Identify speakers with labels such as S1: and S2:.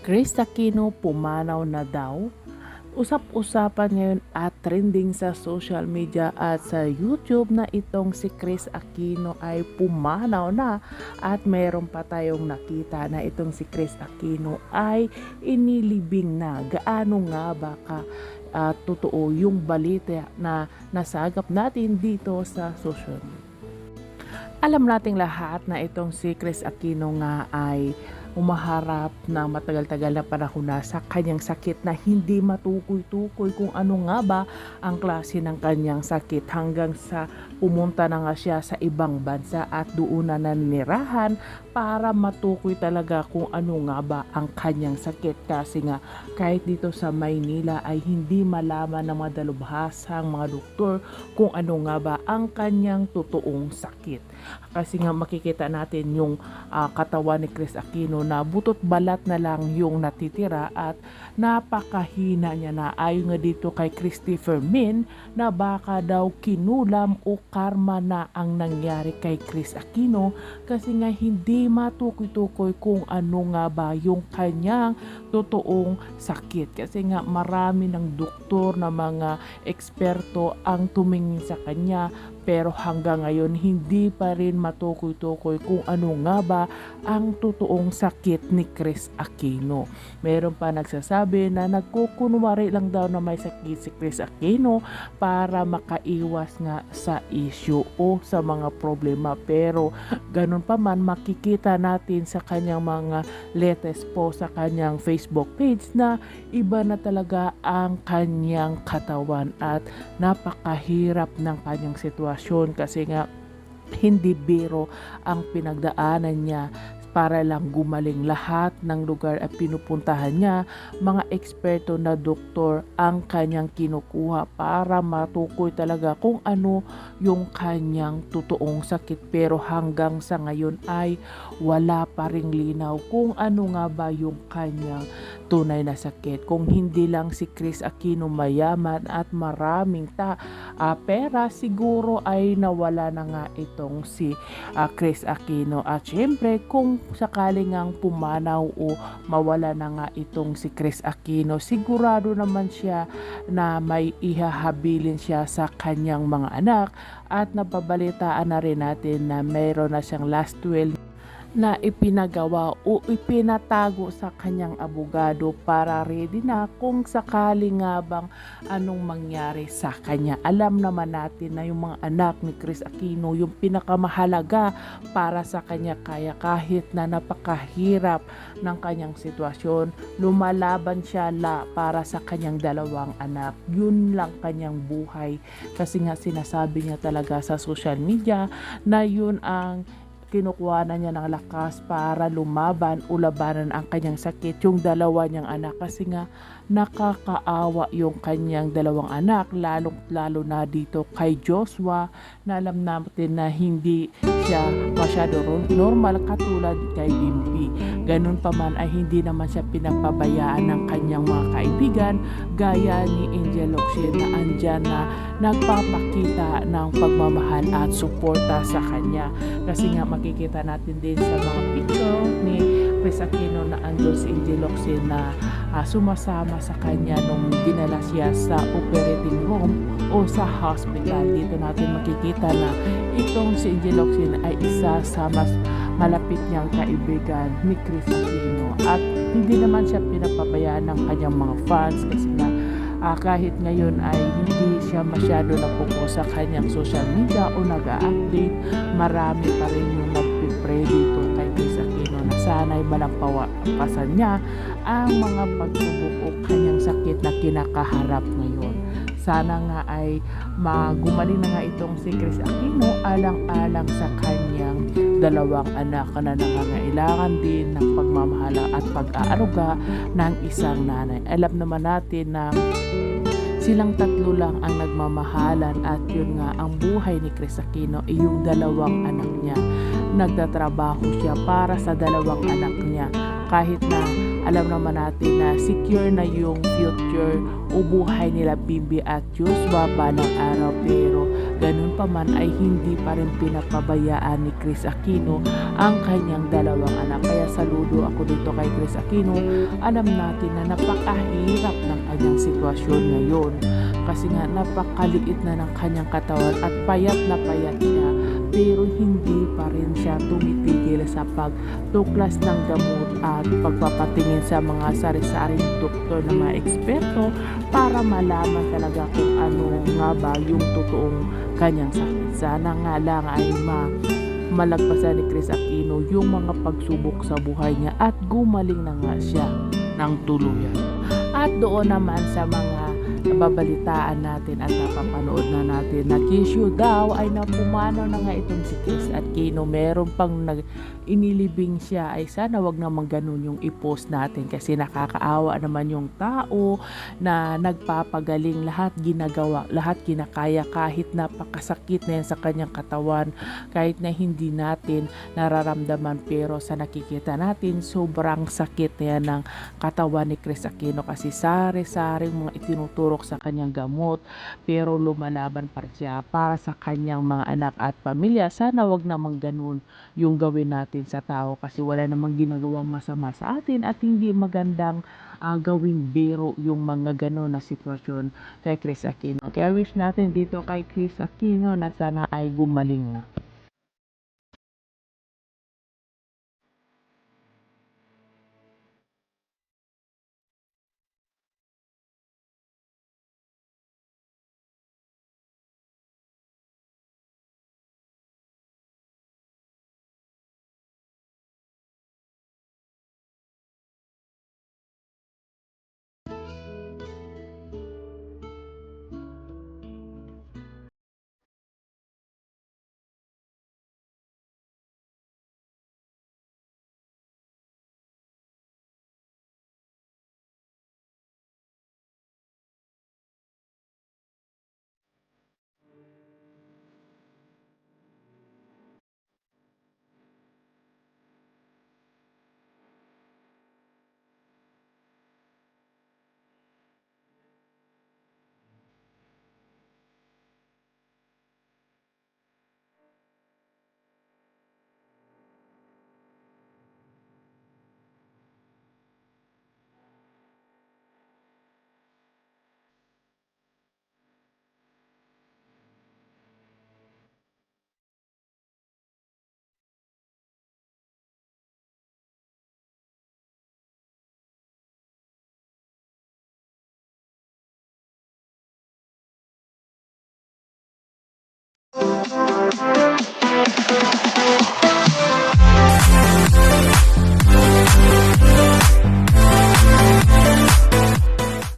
S1: Chris Aquino pumanaw na daw. Usap-usapan ngayon at trending sa social media at sa YouTube na itong si Chris Aquino ay pumanaw na, at meron pa tayong nakita na itong si Chris Aquino ay inilibing na. Gaano nga ba totoo yung balita na nasagap natin dito sa social media? Alam nating lahat na itong si Chris Aquino nga ay umaharap ng matagal-tagal na panahon na sa kanyang sakit na hindi matukoy-tukoy kung ano nga ba ang klase ng kanyang sakit, hanggang sa pumunta na nga siya sa ibang bansa at doon na nanirahan para matukoy talaga kung ano nga ba ang kanyang sakit. Kasi nga kahit dito sa Maynila ay hindi malaman ng mga dalubhasang mga doktor kung ano nga ba ang kanyang totoong sakit. Kasi nga makikita natin yung katawan ni Chris Aquino na butot balat na lang yung natitira at napakahina niya na. Ayon nga dito kay Christopher Min na baka daw kinulam o karma na ang nangyari kay Chris Aquino, kasi nga hindi matukoy-tukoy kung ano nga ba yung kanyang totoong sakit. Kasi nga marami ng doktor na mga eksperto ang tumingin sa kanya, pero hanggang ngayon hindi pa rin matukoy-tukoy kung ano nga ba ang totoong sakit ni Chris Aquino. Meron pa nagsasabi na nagkukunwari lang daw na may sakit si Chris Aquino para makaiwas nga sa issue o sa mga problema, pero ganun pa man makikita natin sa kanyang mga latest post sa kanyang Facebook page na iba na talaga ang kanyang katawan at napakahirap ng kanyang sitwasyon, kasi nga hindi biro ang pinagdaanan niya para lang gumaling. Lahat ng lugar at pinupuntahan niya, mga eksperto na doktor ang kanyang kinukuha para matukoy talaga kung ano yung kanyang totoong sakit, pero hanggang sa ngayon ay wala pa ring linaw kung ano nga ba yung kanyang tunay na sakit. Kung hindi lang si Chris Aquino mayaman at maraming pera, siguro ay nawala na nga itong si Chris Aquino. At syempre kung sakaling ngang pumanaw o mawala na nga itong si Chris Aquino, sigurado naman siya na may ihahabilin siya sa kanyang mga anak, at napabalitaan na rin natin na mayroon na siyang last will na ipinagawa o ipinatago sa kanyang abogado para ready na kung sakali nga bang anong mangyari sa kanya. Alam naman natin na yung mga anak ni Chris Aquino yung pinakamahalaga para sa kanya, kaya kahit na napakahirap ng kanyang sitwasyon, lumalaban siya para sa kanyang dalawang anak. Yun lang kanyang buhay, kasi nga sinasabi niya talaga sa social media na yun ang kinukuha na niya ng lakas para lumaban o labanan ang kanyang sakit, yung dalawa niyang anak. Kasi nga nakakaawa yung kanyang dalawang anak, lalo na dito kay Joshua, na alam natin na hindi siya masyado normal katulad kay Bimbi. Ganun pa man ay hindi naman siya pinapabayaan ng kanyang mga kaibigan gaya ni Angel Locsin na andyan na nagpapakita ng pagmamahal at suporta sa kanya. Kasi nga makikita natin din sa mga picture ni Chris Aquino na andun si Angel Locsin na sumasama sa kanya nung dinala siya sa operating room o sa hospital. Dito natin makikita na itong si Angel Locsin ay isa sa mas malapit niyang kaibigan ni Chris Aquino, at hindi naman siya pinapabayaan ng kanyang mga fans, kasi nga kahit ngayon ay hindi siya masyado napopost sa kanyang social media o nag-a-update, marami pa rin yung nagpipray dito kay Chris Aquino na sana'y malampasan niya ang mga pagsubok o kanyang sakit na kinakaharap ngayon. Sana nga ay gumaling na nga itong si Chris Aquino, alang-alang sa kanyang dalawang anak na nangangailangan din ng pagmamahal at pag-aaruga ng isang nanay. Alam naman natin na silang tatlo lang ang nagmamahalan, at yun nga ang buhay ni Chris Aquino ay yung dalawang anak niya. Nagtatrabaho siya para sa dalawang anak niya, kahit na alam naman natin na secure na yung future o buhay nila Bimbi at Joshua balang araw, pero Ganun pa man ay hindi pa rin pinapabayaan ni Chris Aquino ang kanyang dalawang anak. Kaya saludo ako dito kay Chris Aquino. Alam natin na napakahirap ng kanyang sitwasyon ngayon kasi nga napakaliit na ng kanyang katawan at payat na payat siya, pero hindi pa rin siya tumitigil sa pagtuklas ng gamot at pagpapatingin sa mga sari-saring doktor na mga eksperto para malaman talaga kung ano nga ba yung totoong kanyang sakit. Sana nga lang ay malagpasan ni Chris Aquino yung mga pagsubok sa buhay niya at gumaling na nga siya ng tuluyan. At doon naman sa mga nababalitaan natin at napapanood na natin na Kishu daw ay napumanaw na nga itong si Chris Aquino. Meron pang inilibing siya, ay sana wag naman ganun yung i-post natin kasi nakakaawa naman yung tao na nagpapagaling, lahat ginagawa, lahat kinakaya kahit napakasakit na yan sa kanyang katawan, kahit na hindi natin nararamdaman, pero sa nakikita natin sobrang sakit na yan ng katawan ni Chris Aquino kasi sari-saring mga itinuturok sa kanyang gamot, pero lumalaban pa rin siya para sa kanyang mga anak at pamilya. Sana wag namang ganun yung gawin natin sa tao kasi wala namang ginagawang masama sa atin at hindi magandang gawing biro yung mga ganun na sitwasyon kay Chris Aquino. Kaya wish natin dito kay Chris Aquino na sana ay gumaling na.